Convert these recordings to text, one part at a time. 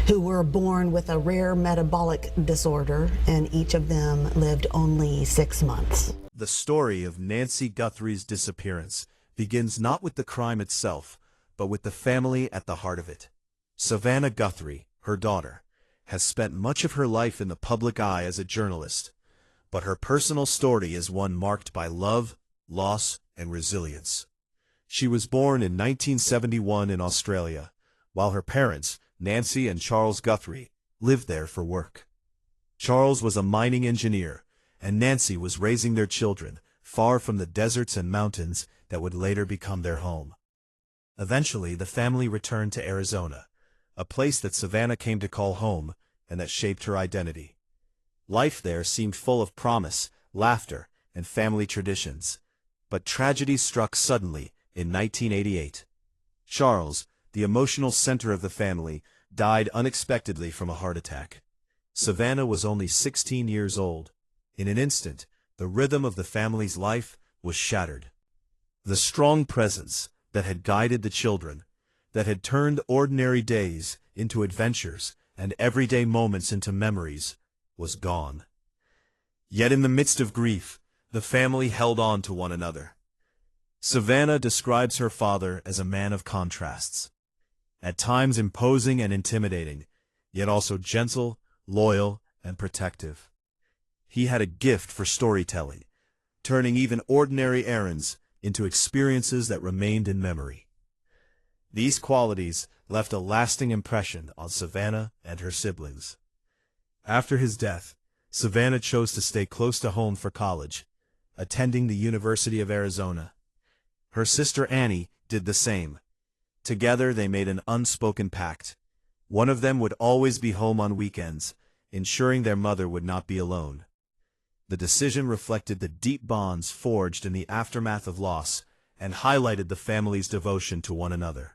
who were born with a rare metabolic disorder, and each of them lived only 6 months. The story of Nancy Guthrie's disappearance begins not with the crime itself, but with the family at the heart of it. Savannah Guthrie, her daughter, has spent much of her life in the public eye as a journalist, but her personal story is one marked by love, loss, and resilience. She was born in 1971 in Australia, while her parents, Nancy and Charles Guthrie, lived there for work. Charles was a mining engineer, and Nancy was raising their children far from the deserts and mountains that would later become their home. Eventually, the family returned to Arizona, a place that Savannah came to call home and that shaped her identity. Life there seemed full of promise, laughter, and family traditions. But tragedy struck suddenly in 1988. Charles, the emotional center of the family, died unexpectedly from a heart attack. Savannah was only 16 years old. In an instant, the rhythm of the family's life was shattered. The strong presence that had guided the children, that had turned ordinary days into adventures and everyday moments into memories, was gone. Yet in the midst of grief, the family held on to one another. Savannah describes her father as a man of contrasts, at times imposing and intimidating, yet also gentle, loyal, and protective. He had a gift for storytelling, turning even ordinary errands into experiences that remained in memory. These qualities left a lasting impression on Savannah and her siblings. After his death, Savannah chose to stay close to home for college, attending the University of Arizona. Her sister Annie did the same. Together they made an unspoken pact. One of them would always be home on weekends, ensuring their mother would not be alone. The decision reflected the deep bonds forged in the aftermath of loss and highlighted the family's devotion to one another.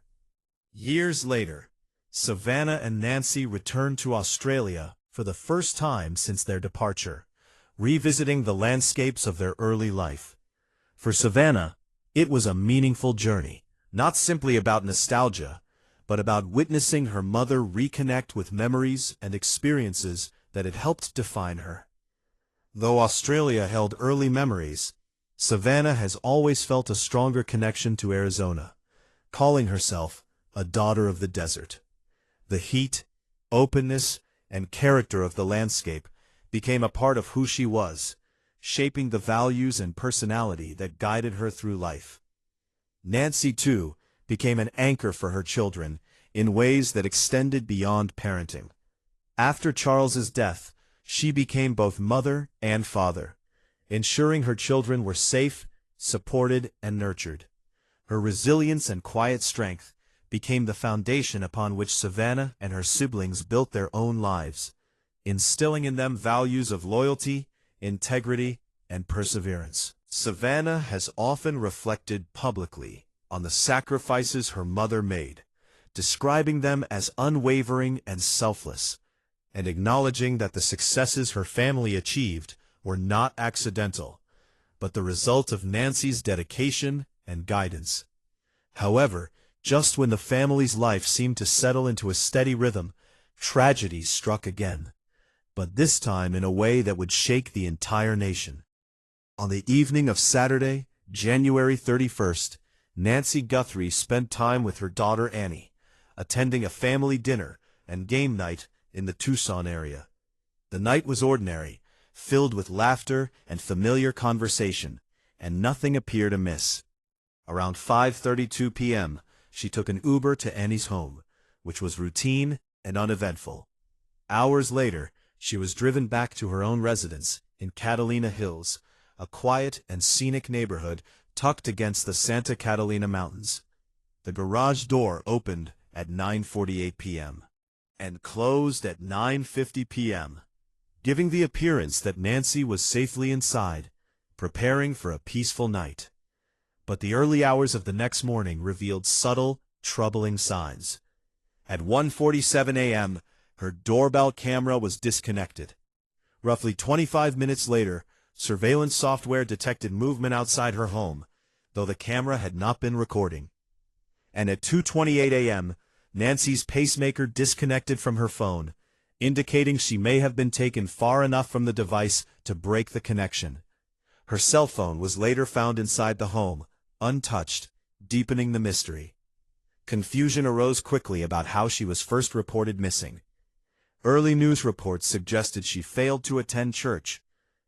Years later, Savannah and Nancy returned to Australia for the first time since their departure, revisiting the landscapes of their early life. For Savannah, it was a meaningful journey, not simply about nostalgia, but about witnessing her mother reconnect with memories and experiences that had helped define her. Though Australia held early memories, Savannah has always felt a stronger connection to Arizona, calling herself a daughter of the desert. The heat, openness, and character of the landscape became a part of who she was, shaping the values and personality that guided her through life. Nancy, too, became an anchor for her children in ways that extended beyond parenting. After Charles's death, she became both mother and father, ensuring her children were safe, supported, and nurtured. Her resilience and quiet strength became the foundation upon which Savannah and her siblings built their own lives, instilling in them values of loyalty, integrity, and perseverance. Savannah has often reflected publicly on the sacrifices her mother made, describing them as unwavering and selfless, and acknowledging that the successes her family achieved were not accidental, but the result of Nancy's dedication and guidance. However, just when the family's life seemed to settle into a steady rhythm, tragedy struck again, but this time in a way that would shake the entire nation. On the evening of Saturday, January 31st, Nancy Guthrie spent time with her daughter Annie, attending a family dinner and game night in the Tucson area. The night was ordinary, filled with laughter and familiar conversation, and nothing appeared amiss. Around 5:32 p.m., she took an Uber to Annie's home, which was routine and uneventful. Hours later, she was driven back to her own residence in Catalina Hills, a quiet and scenic neighborhood tucked against the Santa Catalina Mountains. The garage door opened at 9:48 p.m. and closed at 9:50 p.m., giving the appearance that Nancy was safely inside, preparing for a peaceful night. But the early hours of the next morning revealed subtle, troubling signs. At 1:47 a.m., her doorbell camera was disconnected. Roughly 25 minutes later, surveillance software detected movement outside her home, though the camera had not been recording. And at 2:28 a.m., Nancy's pacemaker disconnected from her phone, indicating she may have been taken far enough from the device to break the connection. Her cell phone was later found inside the home, untouched, deepening the mystery. Confusion arose quickly about how she was first reported missing. Early news reports suggested she failed to attend church,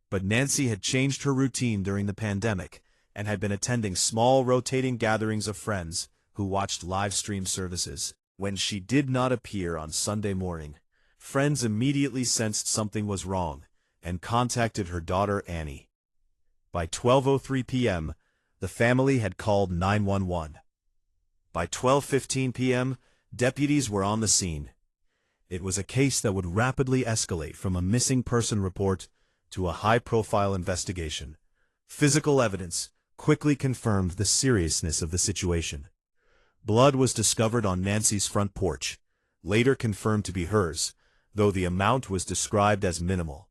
but Nancy had changed her routine during the pandemic and had been attending small rotating gatherings of friends who watched live stream services. When she did not appear on Sunday morning, friends immediately sensed something was wrong and contacted her daughter Annie. By 12:03 p.m., the family had called 911. By 12:15 p.m., deputies were on the scene. It was a case that would rapidly escalate from a missing person report to a high-profile investigation. Physical evidence quickly confirmed the seriousness of the situation. Blood was discovered on Nancy's front porch, later confirmed to be hers, though the amount was described as minimal.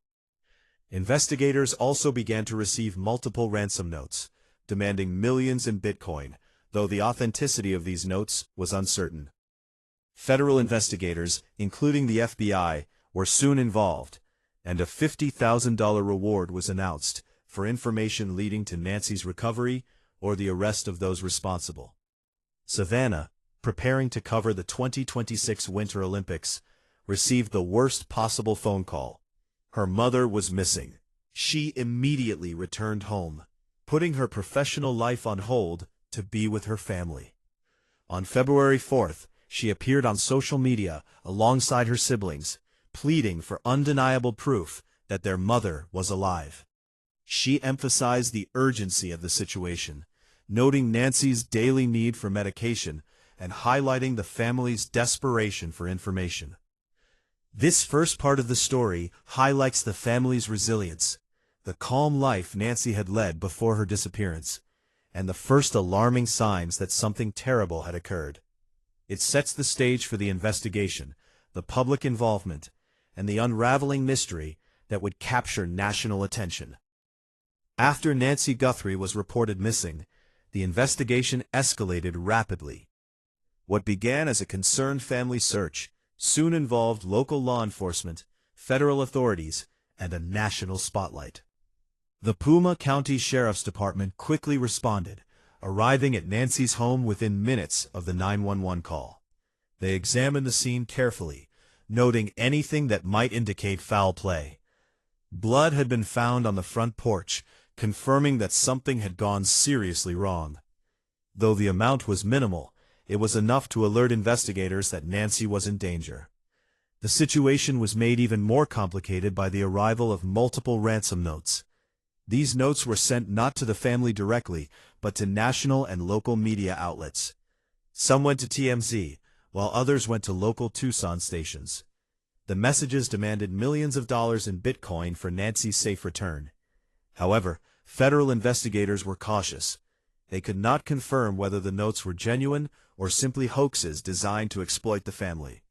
Investigators also began to receive multiple ransom notes, demanding millions in Bitcoin, though the authenticity of these notes was uncertain. Federal investigators, including the FBI, were soon involved, and a $50,000 reward was announced for information leading to Nancy's recovery or the arrest of those responsible. Savannah, preparing to cover the 2026 Winter Olympics, received the worst possible phone call. Her mother was missing. She immediately returned home, putting her professional life on hold to be with her family. On February 4th, she appeared on social media alongside her siblings, pleading for undeniable proof that their mother was alive. She emphasized the urgency of the situation, noting Nancy's daily need for medication and highlighting the family's desperation for information. This first part of the story highlights the family's resilience, the calm life Nancy had led before her disappearance, and the first alarming signs that something terrible had occurred. It sets the stage for the investigation, the public involvement, and the unraveling mystery that would capture national attention. After Nancy Guthrie was reported missing, the investigation escalated rapidly. What began as a concerned family search soon involved local law enforcement, federal authorities, and a national spotlight. The Puma County Sheriff's Department quickly responded, arriving at Nancy's home within minutes of the 911 call. They examined the scene carefully, noting anything that might indicate foul play. Blood had been found on the front porch, confirming that something had gone seriously wrong. Though the amount was minimal, it was enough to alert investigators that Nancy was in danger. The situation was made even more complicated by the arrival of multiple ransom notes. These notes were sent not to the family directly, but to national and local media outlets. Some went to TMZ, while others went to local Tucson stations. The messages demanded millions of dollars in Bitcoin for Nancy's safe return. However, federal investigators were cautious. They could not confirm whether the notes were genuine or simply hoaxes designed to exploit the family.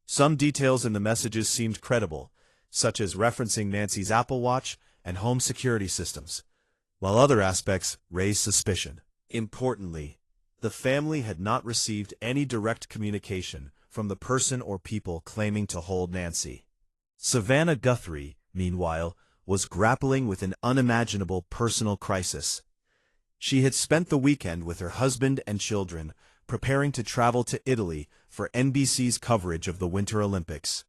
Some details in the messages seemed credible, such as referencing Nancy's Apple Watch and home security systems, while other aspects raised suspicion. Importantly, the family had not received any direct communication from the person or people claiming to hold Nancy. Savannah Guthrie, meanwhile, was grappling with an unimaginable personal crisis. She had spent the weekend with her husband and children, preparing to travel to Italy for NBC's coverage of the Winter Olympics.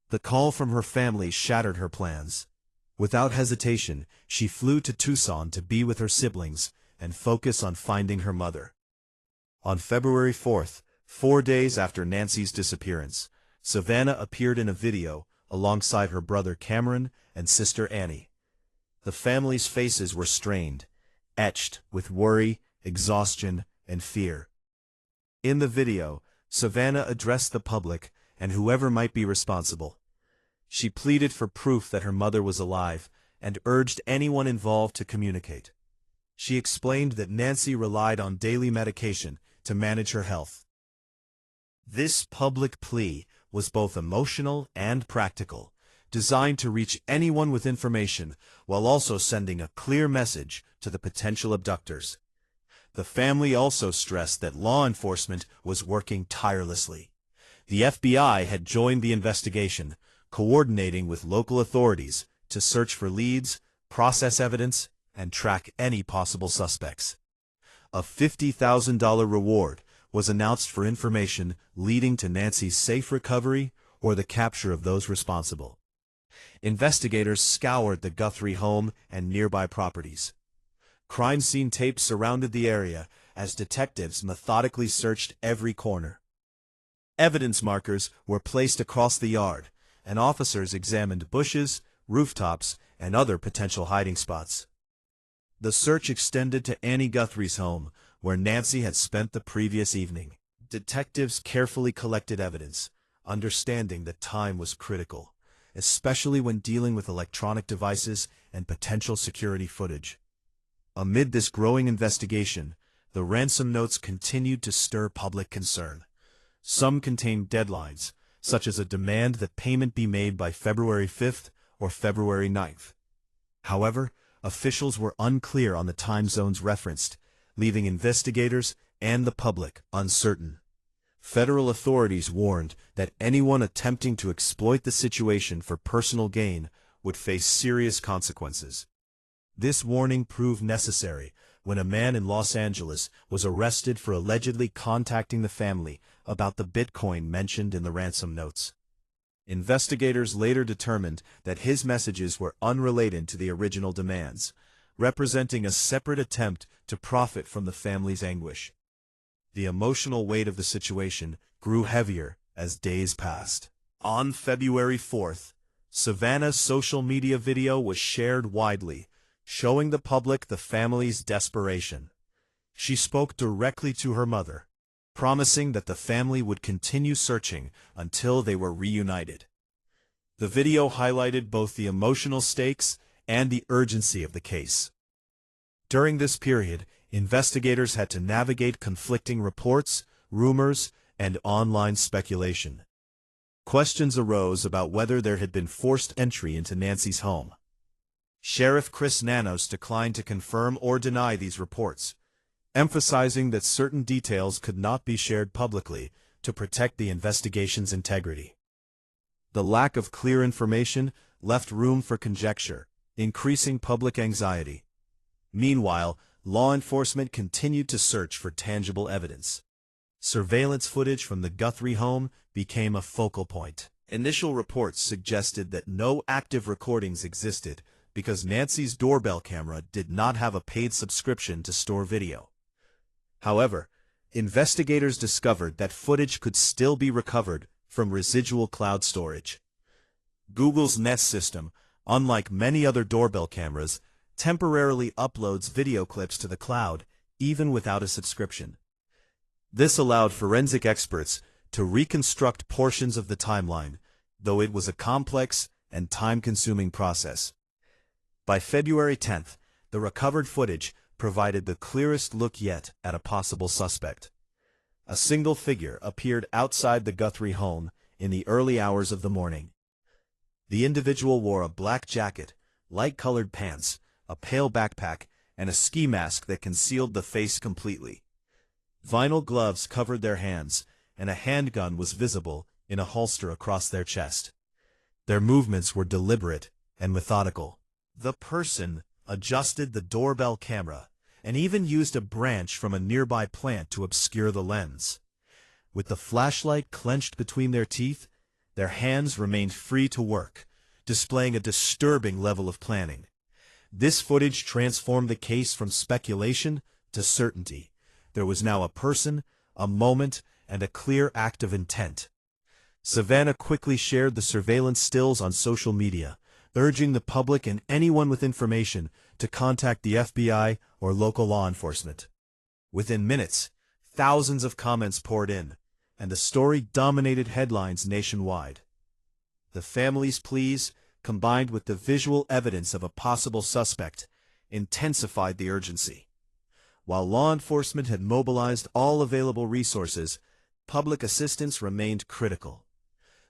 The call from her family shattered her plans. Without hesitation, she flew to Tucson to be with her siblings and focus on finding her mother. On February 4th, 4 days after Nancy's disappearance, Savannah appeared in a video alongside her brother Cameron and sister Annie. The family's faces were strained, etched with worry, exhaustion, and fear. In the video, Savannah addressed the public and whoever might be responsible. She pleaded for proof that her mother was alive and urged anyone involved to communicate. She explained that Nancy relied on daily medication to manage her health. This public plea was both emotional and practical, designed to reach anyone with information while also sending a clear message to the potential abductors. The family also stressed that law enforcement was working tirelessly. The FBI had joined the investigation, coordinating with local authorities to search for leads, process evidence, and track any possible suspects. A $50,000 reward was announced for information leading to Nancy's safe recovery or the capture of those responsible. Investigators scoured the Guthrie home and nearby properties. Crime scene tapes surrounded the area as detectives methodically searched every corner. Evidence markers were placed across the yard, and officers examined bushes, rooftops, and other potential hiding spots. The search extended to Annie Guthrie's home, where Nancy had spent the previous evening. Detectives carefully collected evidence, understanding that time was critical, especially when dealing with electronic devices and potential security footage. Amid this growing investigation, the ransom notes continued to stir public concern. Some contained deadlines, such as a demand that payment be made by February 5th or February 9th. However, officials were unclear on the time zones referenced, leaving investigators and the public uncertain. Federal authorities warned that anyone attempting to exploit the situation for personal gain would face serious consequences. This warning proved necessary when a man in Los Angeles was arrested for allegedly contacting the family about the Bitcoin mentioned in the ransom notes. Investigators later determined that his messages were unrelated to the original demands, representing a separate attempt to profit from the family's anguish. The emotional weight of the situation grew heavier as days passed. On February 4th, Savannah's social media video was shared widely, showing the public the family's desperation. She spoke directly to her mother, promising that the family would continue searching until they were reunited. The video highlighted both the emotional stakes and the urgency of the case. During this period, investigators had to navigate conflicting reports, rumors, and online speculation. Questions arose about whether there had been forced entry into Nancy's home. Sheriff Chris Nanos declined to confirm or deny these reports, emphasizing that certain details could not be shared publicly to protect the investigation's integrity. The lack of clear information left room for conjecture, increasing public anxiety. Meanwhile, law enforcement continued to search for tangible evidence. Surveillance footage from the Guthrie home became a focal point. Initial reports suggested that no active recordings existed because Nancy's doorbell camera did not have a paid subscription to store video. However, investigators discovered that footage could still be recovered from residual cloud storage. Google's Nest system, unlike many other doorbell cameras, temporarily uploads video clips to the cloud, even without a subscription. This allowed forensic experts to reconstruct portions of the timeline, though it was a complex and time-consuming process. By February 10th, the recovered footage provided the clearest look yet at a possible suspect. A single figure appeared outside the Guthrie home in the early hours of the morning. The individual wore a black jacket, light-colored pants, a pale backpack, and a ski mask that concealed the face completely. Vinyl gloves covered their hands, and a handgun was visible in a holster across their chest. Their movements were deliberate and methodical. The person adjusted the doorbell camera and even used a branch from a nearby plant to obscure the lens. With the flashlight clenched between their teeth, their hands remained free to work, displaying a disturbing level of planning. This footage transformed the case from speculation to certainty. There was now a person, a moment, and a clear act of intent. Savannah quickly shared the surveillance stills on social media, urging the public and anyone with information to contact the FBI or local law enforcement. Within minutes, thousands of comments poured in, and the story dominated headlines nationwide. The family's pleas, combined with the visual evidence of a possible suspect, intensified the urgency. While law enforcement had mobilized all available resources, public assistance remained critical.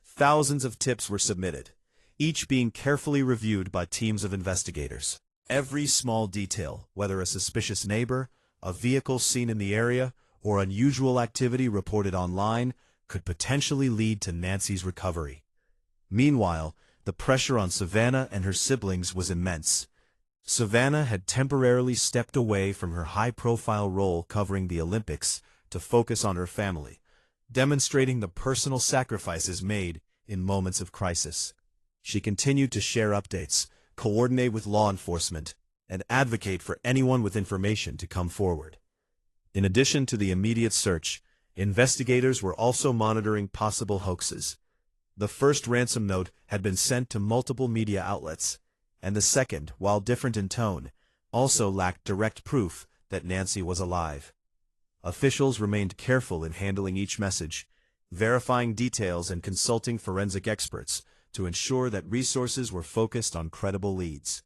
Thousands of tips were submitted, each being carefully reviewed by teams of investigators. Every small detail, whether a suspicious neighbor, a vehicle seen in the area, or unusual activity reported online could potentially lead to Nancy's recovery. Meanwhile, the pressure on Savannah and her siblings was immense. Savannah had temporarily stepped away from her high-profile role covering the Olympics to focus on her family, demonstrating the personal sacrifices made in moments of crisis. She continued to share updates, coordinate with law enforcement, and advocate for anyone with information to come forward. In addition to the immediate search, investigators were also monitoring possible hoaxes. The first ransom note had been sent to multiple media outlets, and the second, while different in tone, also lacked direct proof that Nancy was alive. Officials remained careful in handling each message, verifying details and consulting forensic experts to ensure that resources were focused on credible leads.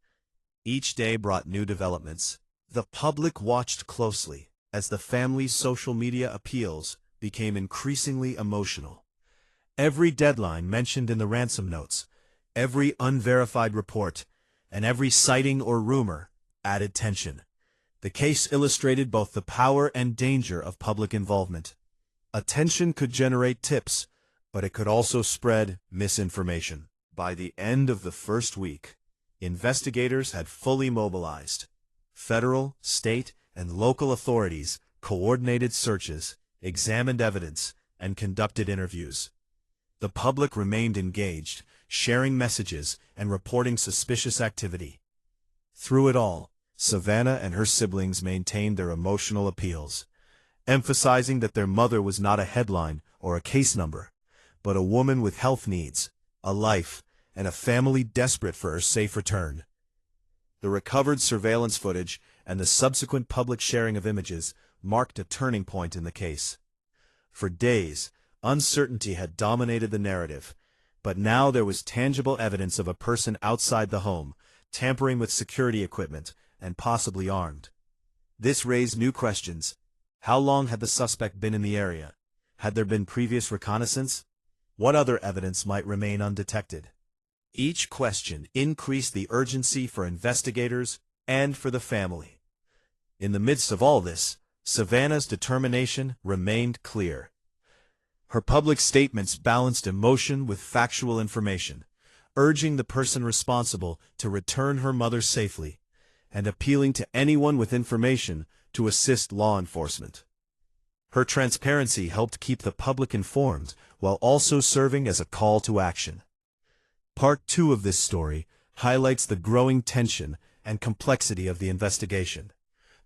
Each day brought new developments. The public watched closely as the family's social media appeals became increasingly emotional. Every deadline mentioned in the ransom notes, every unverified report, and every sighting or rumor added tension. The case illustrated both the power and danger of public involvement. Attention could generate tips, but it could also spread misinformation. By the end of the first week, investigators had fully mobilized. Federal, state, and local authorities coordinated searches, examined evidence, and conducted interviews. The public remained engaged, sharing messages and reporting suspicious activity. Through it all, Savannah and her siblings maintained their emotional appeals, emphasizing that their mother was not a headline or a case number, but a woman with health needs, a life, and a family desperate for her safe return. The recovered surveillance footage and the subsequent public sharing of images marked a turning point in the case. For days, uncertainty had dominated the narrative, but now there was tangible evidence of a person outside the home, tampering with security equipment, and possibly armed. This raised new questions. How long had the suspect been in the area? Had there been previous reconnaissance? What other evidence might remain undetected? Each question increased the urgency for investigators and for the family. In the midst of all this, Savannah's determination remained clear. Her public statements balanced emotion with factual information, urging the person responsible to return her mother safely, and appealing to anyone with information to assist law enforcement. Her transparency helped keep the public informed while also serving as a call to action. Part 2 of this story highlights the growing tension and complexity of the investigation,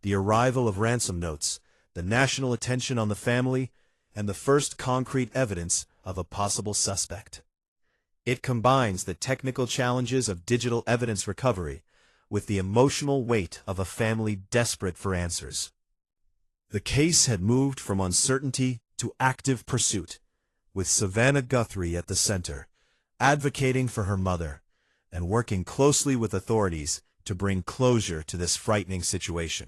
the arrival of ransom notes, the national attention on the family, and the first concrete evidence of a possible suspect. It combines the technical challenges of digital evidence recovery with the emotional weight of a family desperate for answers. The case had moved from uncertainty to active pursuit, with Savannah Guthrie at the center, advocating for her mother, and working closely with authorities to bring closure to this frightening situation.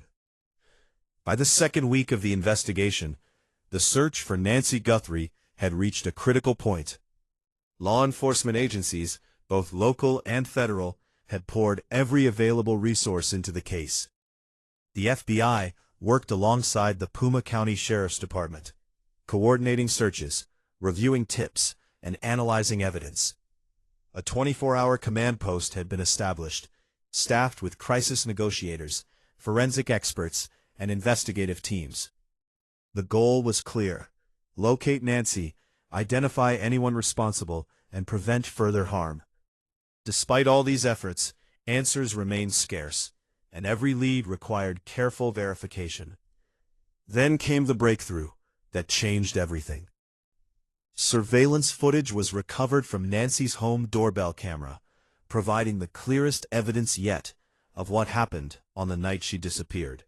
By the second week of the investigation, the search for Nancy Guthrie had reached a critical point. Law enforcement agencies, both local and federal, had poured every available resource into the case. The FBI worked alongside the Pima County Sheriff's Department, coordinating searches, reviewing tips, and analyzing evidence. A 24-hour command post had been established, staffed with crisis negotiators, forensic experts, and investigative teams. The goal was clear: locate Nancy, identify anyone responsible, and prevent further harm. Despite all these efforts, answers remained scarce, and every lead required careful verification. Then came the breakthrough that changed everything. Surveillance footage was recovered from Nancy's home doorbell camera, providing the clearest evidence yet of what happened on the night she disappeared.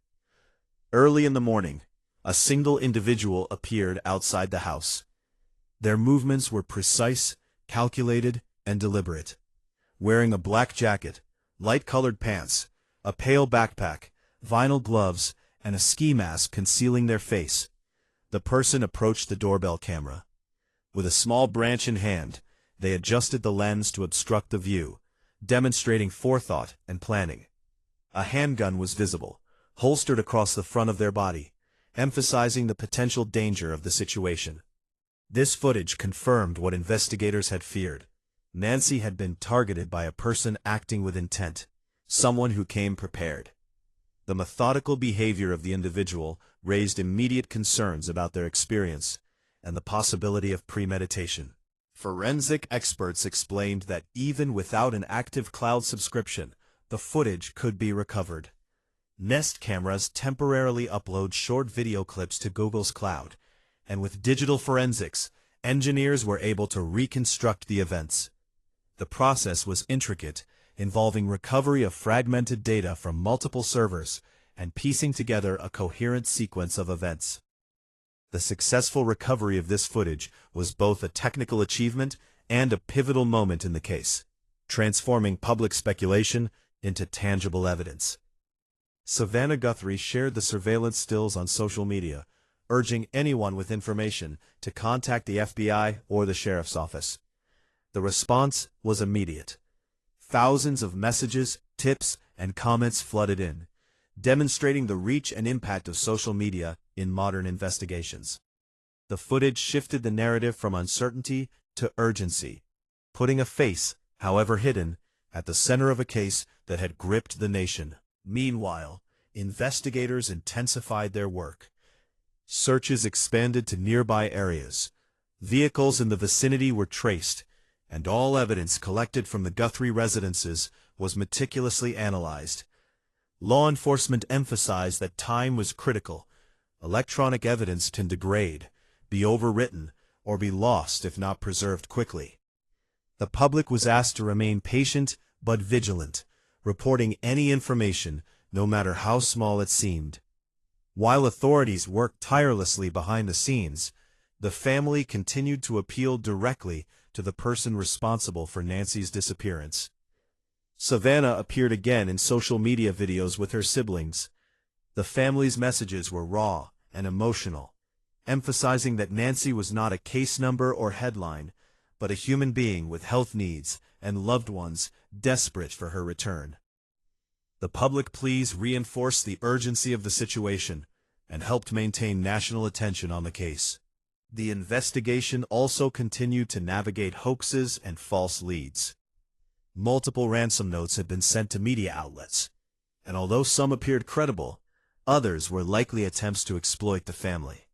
Early in the morning, a single individual appeared outside the house. Their movements were precise, calculated, and deliberate. Wearing a black jacket, light-colored pants, a pale backpack, vinyl gloves, and a ski mask concealing their face, the person approached the doorbell camera. With a small branch in hand, they adjusted the lens to obstruct the view, demonstrating forethought and planning. A handgun was visible, holstered across the front of their body, emphasizing the potential danger of the situation. This footage confirmed what investigators had feared. Nancy had been targeted by a person acting with intent, someone who came prepared. The methodical behavior of the individual raised immediate concerns about their experience and the possibility of premeditation. Forensic experts explained that even without an active cloud subscription, the footage could be recovered. Nest cameras temporarily upload short video clips to Google's cloud, and with digital forensics, engineers were able to reconstruct the events. The process was intricate, involving recovery of fragmented data from multiple servers and piecing together a coherent sequence of events. The successful recovery of this footage was both a technical achievement and a pivotal moment in the case, transforming public speculation into tangible evidence. Savannah Guthrie shared the surveillance stills on social media, urging anyone with information to contact the FBI or the sheriff's office. The response was immediate. Thousands of messages, tips, and comments flooded in, demonstrating the reach and impact of social media in modern investigations. The footage shifted the narrative from uncertainty to urgency, putting a face, however hidden, at the center of a case that had gripped the nation. Meanwhile, investigators intensified their work. Searches expanded to nearby areas. Vehicles in the vicinity were traced, and all evidence collected from the Guthrie residences was meticulously analyzed. Law enforcement emphasized that time was critical. Electronic evidence can degrade, be overwritten, or be lost if not preserved quickly. The public was asked to remain patient but vigilant, reporting any information, no matter how small it seemed. While authorities worked tirelessly behind the scenes, the family continued to appeal directly to the person responsible for Nancy's disappearance. Savannah appeared again in social media videos with her siblings. The family's messages were raw and emotional, emphasizing that Nancy was not a case number or headline, but a human being with health needs and loved ones desperate for her return. The public pleas reinforced the urgency of the situation and helped maintain national attention on the case. The investigation also continued to navigate hoaxes and false leads. Multiple ransom notes had been sent to media outlets, and although some appeared credible, others were likely attempts to exploit the family.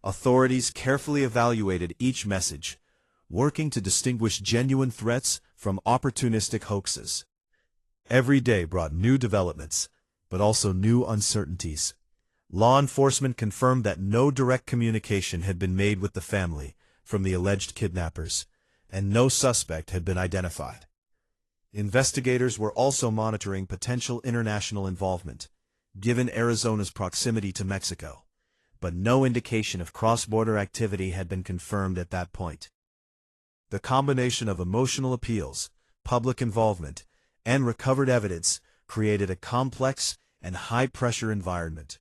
Authorities carefully evaluated each message, working to distinguish genuine threats from opportunistic hoaxes. Every day brought new developments, but also new uncertainties. Law enforcement confirmed that no direct communication had been made with the family from the alleged kidnappers, and no suspect had been identified. Investigators were also monitoring potential international involvement, given Arizona's proximity to Mexico, but no indication of cross-border activity had been confirmed at that point. The combination of emotional appeals, public involvement, and recovered evidence created a complex and high-pressure environment.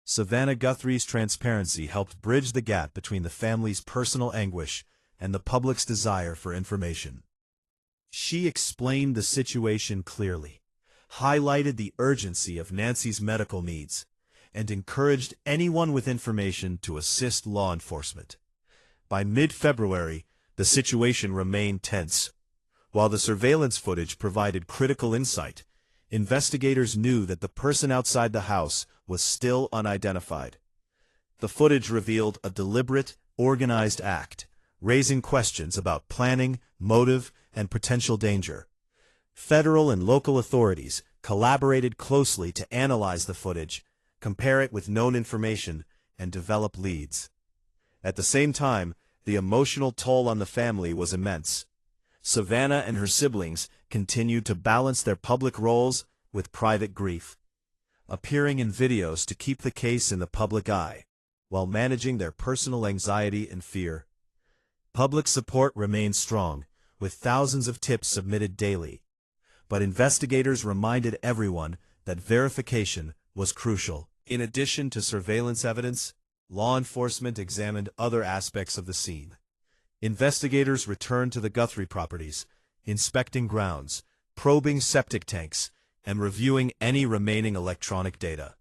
Savannah Guthrie's transparency helped bridge the gap between the family's personal anguish and the public's desire for information. She explained the situation clearly, highlighted the urgency of Nancy's medical needs, and encouraged anyone with information to assist law enforcement. By mid-February, the situation remained tense. While the surveillance footage provided critical insight, investigators knew that the person outside the house was still unidentified. The footage revealed a deliberate, organized act, raising questions about planning, motive, and potential danger. Federal and local authorities collaborated closely to analyze the footage, compare it with known information, and develop leads. At the same time, the emotional toll on the family was immense. Savannah and her siblings continued to balance their public roles with private grief, appearing in videos to keep the case in the public eye, while managing their personal anxiety and fear. Public support remained strong, with thousands of tips submitted daily, but investigators reminded everyone that verification was crucial. In addition to surveillance evidence, law enforcement examined other aspects of the scene. Investigators returned to the Guthrie properties, inspecting grounds, probing septic tanks, and reviewing any remaining electronic data.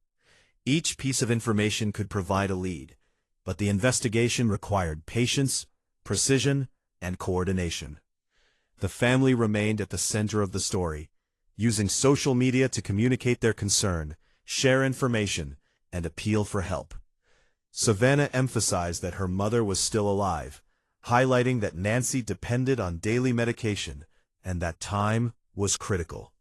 Each piece of information could provide a lead, but the investigation required patience, precision, and coordination. The family remained at the center of the story, using social media to communicate their concern, share information, and appeal for help. Savannah emphasized that her mother was still alive, highlighting that Nancy depended on daily medication and that time was critical.